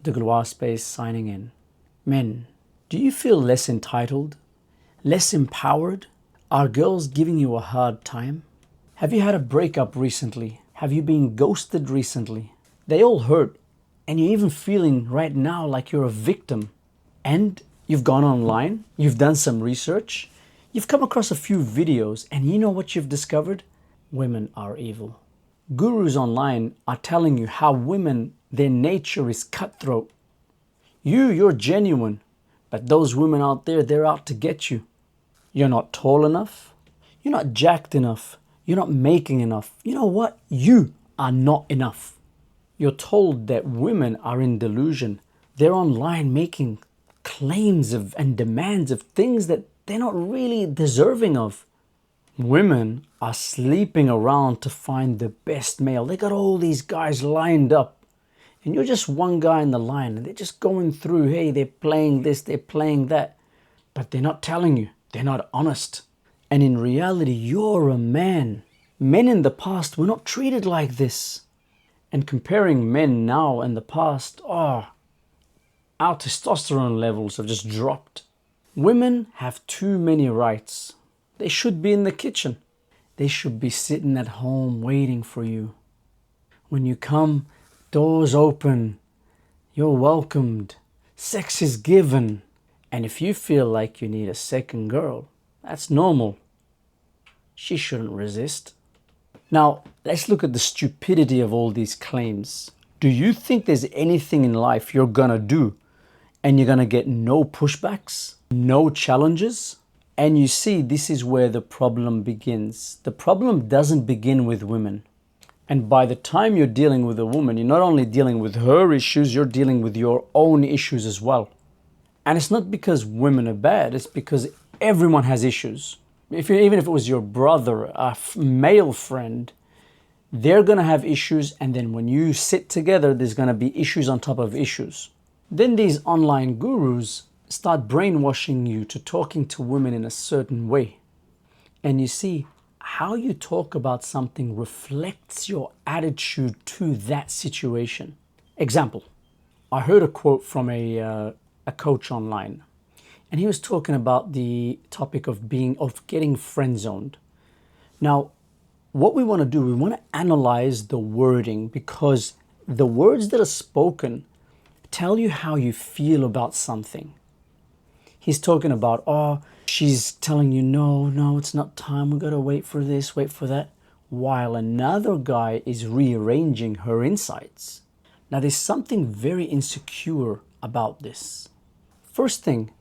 Degloirespace signing in. Men, do you feel less entitled? Less empowered? Are girls giving you a hard time? Have you had a breakup recently? Have you been ghosted recently? They all hurt, and you're even feeling right now like you're a victim. And you've gone online, you've done some research, you've come across a few videos, and you know what you've discovered? Women are evil. Gurus online are telling you how women, their nature is cutthroat. You're genuine, but those women out there, they're out to get you. You're not tall enough. You're not jacked enough. You're not making enough. You know what? You are not enough. You're told that women are in delusion. They're online making claims of and demands of things that they're not really deserving of. Women are sleeping around to find the best male. They got all these guys lined up. And you're just one guy in the line. And they're just going through, hey, they're playing this, they're playing that. But they're not telling you. They're not honest. And in reality, you're a man. Men in the past were not treated like this. And comparing men now and the past, our testosterone levels have just dropped. Women have too many rights. They should be in the kitchen. They should be sitting at home waiting for you. When you come, doors open. You're welcomed. Sex is given. And if you feel like you need a second girl, that's normal. She shouldn't resist. Now, let's look at the stupidity of all these claims. Do you think there's anything in life you're gonna do and you're gonna get no pushbacks, no challenges? And you see, this is where the problem begins. The problem doesn't begin with women. And by the time you're dealing with a woman, you're not only dealing with her issues, you're dealing with your own issues as well. And it's not because women are bad, it's because everyone has issues. Even if it was your brother, a male friend, they're going to have issues. And then when you sit together, there's going to be issues on top of issues. Then these online gurus start brainwashing you to talking to women in a certain way. And you see, how you talk about something reflects your attitude to that situation. Example, I heard a quote from a coach online, and he was talking about the topic of getting friend zoned. Now, what we want to do, we want to analyze the wording, because the words that are spoken tell you how you feel about something. He's talking about, she's telling you, no, it's not time. We got to wait for this, wait for that. While another guy is rearranging her insides. Now, there's something very insecure about this. First thing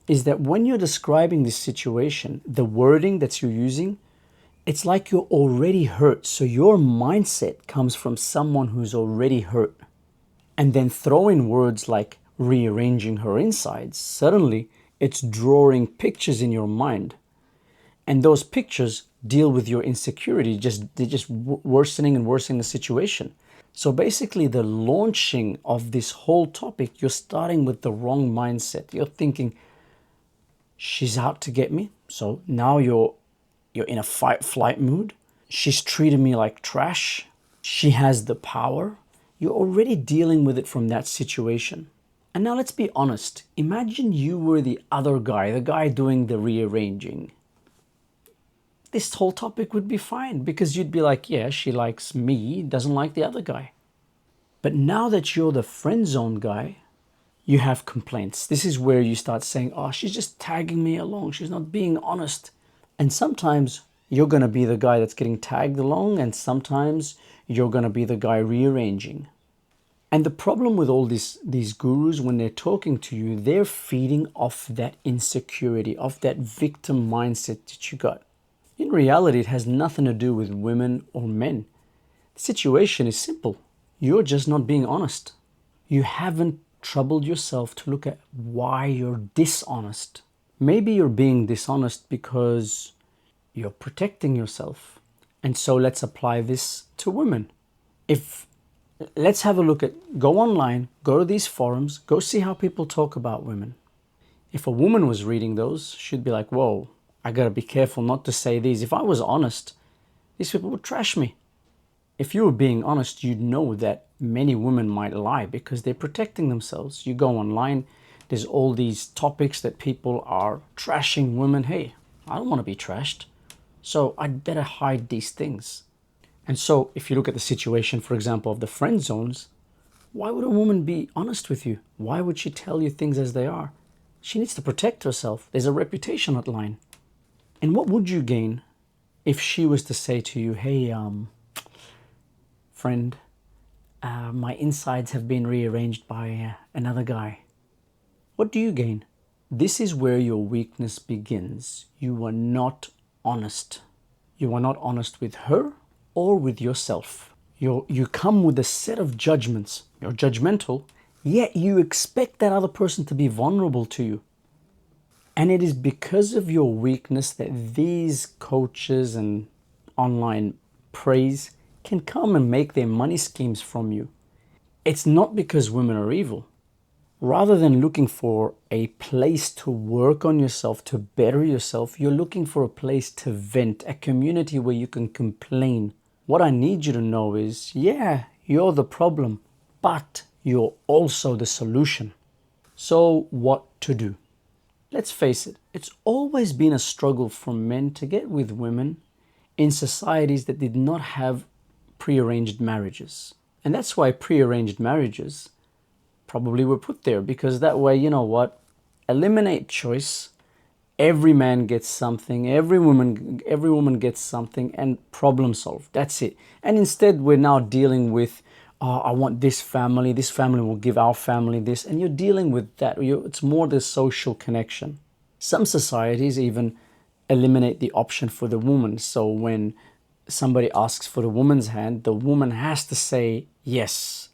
is that when you're describing this situation, the wording that you're using, it's like you're already hurt. So your mindset comes from someone who's already hurt. And then throw in words like rearranging her insides. Suddenly, it's drawing pictures in your mind. And those pictures deal with your insecurity. They're just worsening and worsening the situation. So basically, the launching of this whole topic, you're starting with the wrong mindset. You're thinking, she's out to get me. So now you're in a fight-flight mood. She's treating me like trash. She has the power. You're already dealing with it from that situation. And now let's be honest. Imagine you were the other guy, the guy doing the rearranging. This whole topic would be fine, because you'd be like, yeah, she likes me, doesn't like the other guy. But now that you're the friend zone guy, you have complaints. This is where you start saying, she's just tagging me along. She's not being honest. And sometimes you're going to be the guy that's getting tagged along, and sometimes you're going to be the guy rearranging. And the problem with all these gurus, when they're talking to you, they're feeding off that insecurity, off that victim mindset that you got. In reality, it has nothing to do with women or men. The situation is simple. You're just not being honest. You haven't troubled yourself to look at why you're dishonest. Maybe you're being dishonest because you're protecting yourself. And so let's apply this to women. Let's have a look at, go online, go to these forums, go see how people talk about women. If a woman was reading those, she'd be like, whoa, I gotta be careful not to say these. If I was honest, these people would trash me. If you were being honest, you'd know that many women might lie because they're protecting themselves. You go online, there's all these topics that people are trashing women. Hey, I don't want to be trashed, so I'd better hide these things. And so if you look at the situation, for example, of the friend zones, why would a woman be honest with you? Why would she tell you things as they are? She needs to protect herself. There's a reputation at line. And what would you gain if she was to say to you, hey, friend, my insides have been rearranged by another guy? What do you gain? This is where your weakness begins. You are not honest. You are not honest with her or with yourself. You come with a set of judgments. You're judgmental, yet you expect that other person to be vulnerable to you. And it is because of your weakness that these coaches and online praise can come and make their money schemes from you. It's not because women are evil. Rather than looking for a place to work on yourself, to better yourself, you're looking for a place to vent, a community where you can complain. What I need you to know is, yeah, you're the problem, but you're also the solution. So what to do? Let's face it, it's always been a struggle for men to get with women in societies that did not have prearranged marriages. And that's why prearranged marriages probably were put there, because that way, you know what, eliminate choice. Every man gets something, every woman gets something, and problem solved. That's it. And instead we're now dealing with, oh, I want this family will give our family this, and you're dealing with that. It's more the social connection. Some societies even eliminate the option for the woman. So when somebody asks for the woman's hand, the woman has to say yes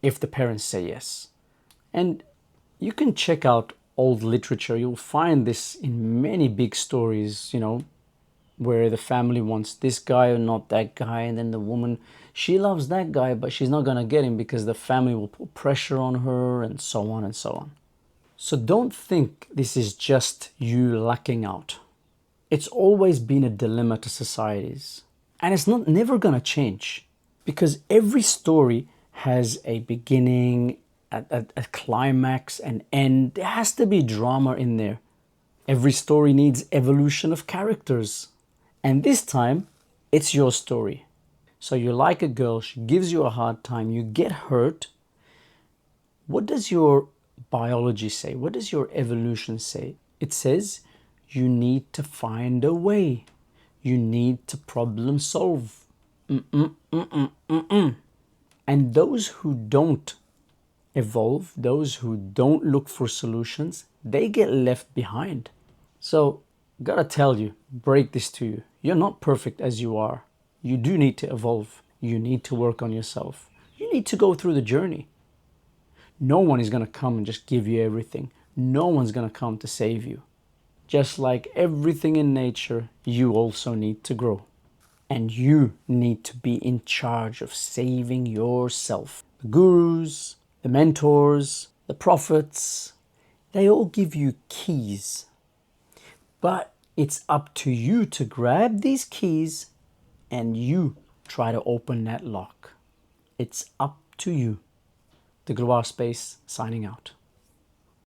if the parents say yes. And you can check out old literature. You'll find this in many big stories, where the family wants this guy or not that guy, and then the woman, she loves that guy, but she's not going to get him because the family will put pressure on her, and so on and so on. So don't think this is just you lucking out. It's always been a dilemma to societies, and it's never going to change, because every story has a beginning, a climax, an end. There has to be drama in there. Every story needs evolution of characters. And this time, it's your story. So you like a girl, she gives you a hard time, you get hurt. What does your biology say? What does your evolution say? It says you need to find a way. You need to problem solve. And those who don't evolve, those who don't look for solutions, they get left behind. So, gotta tell you, break this to you. You're not perfect as you are. You do need to evolve. You need to work on yourself. You need to go through the journey. No one is gonna come and just give you everything. No one's gonna come to save you. Just like everything in nature, you also need to grow. And you need to be in charge of saving yourself. The gurus, the mentors, the prophets, they all give you keys. But it's up to you to grab these keys and you try to open that lock. It's up to you. Degloirespace signing out.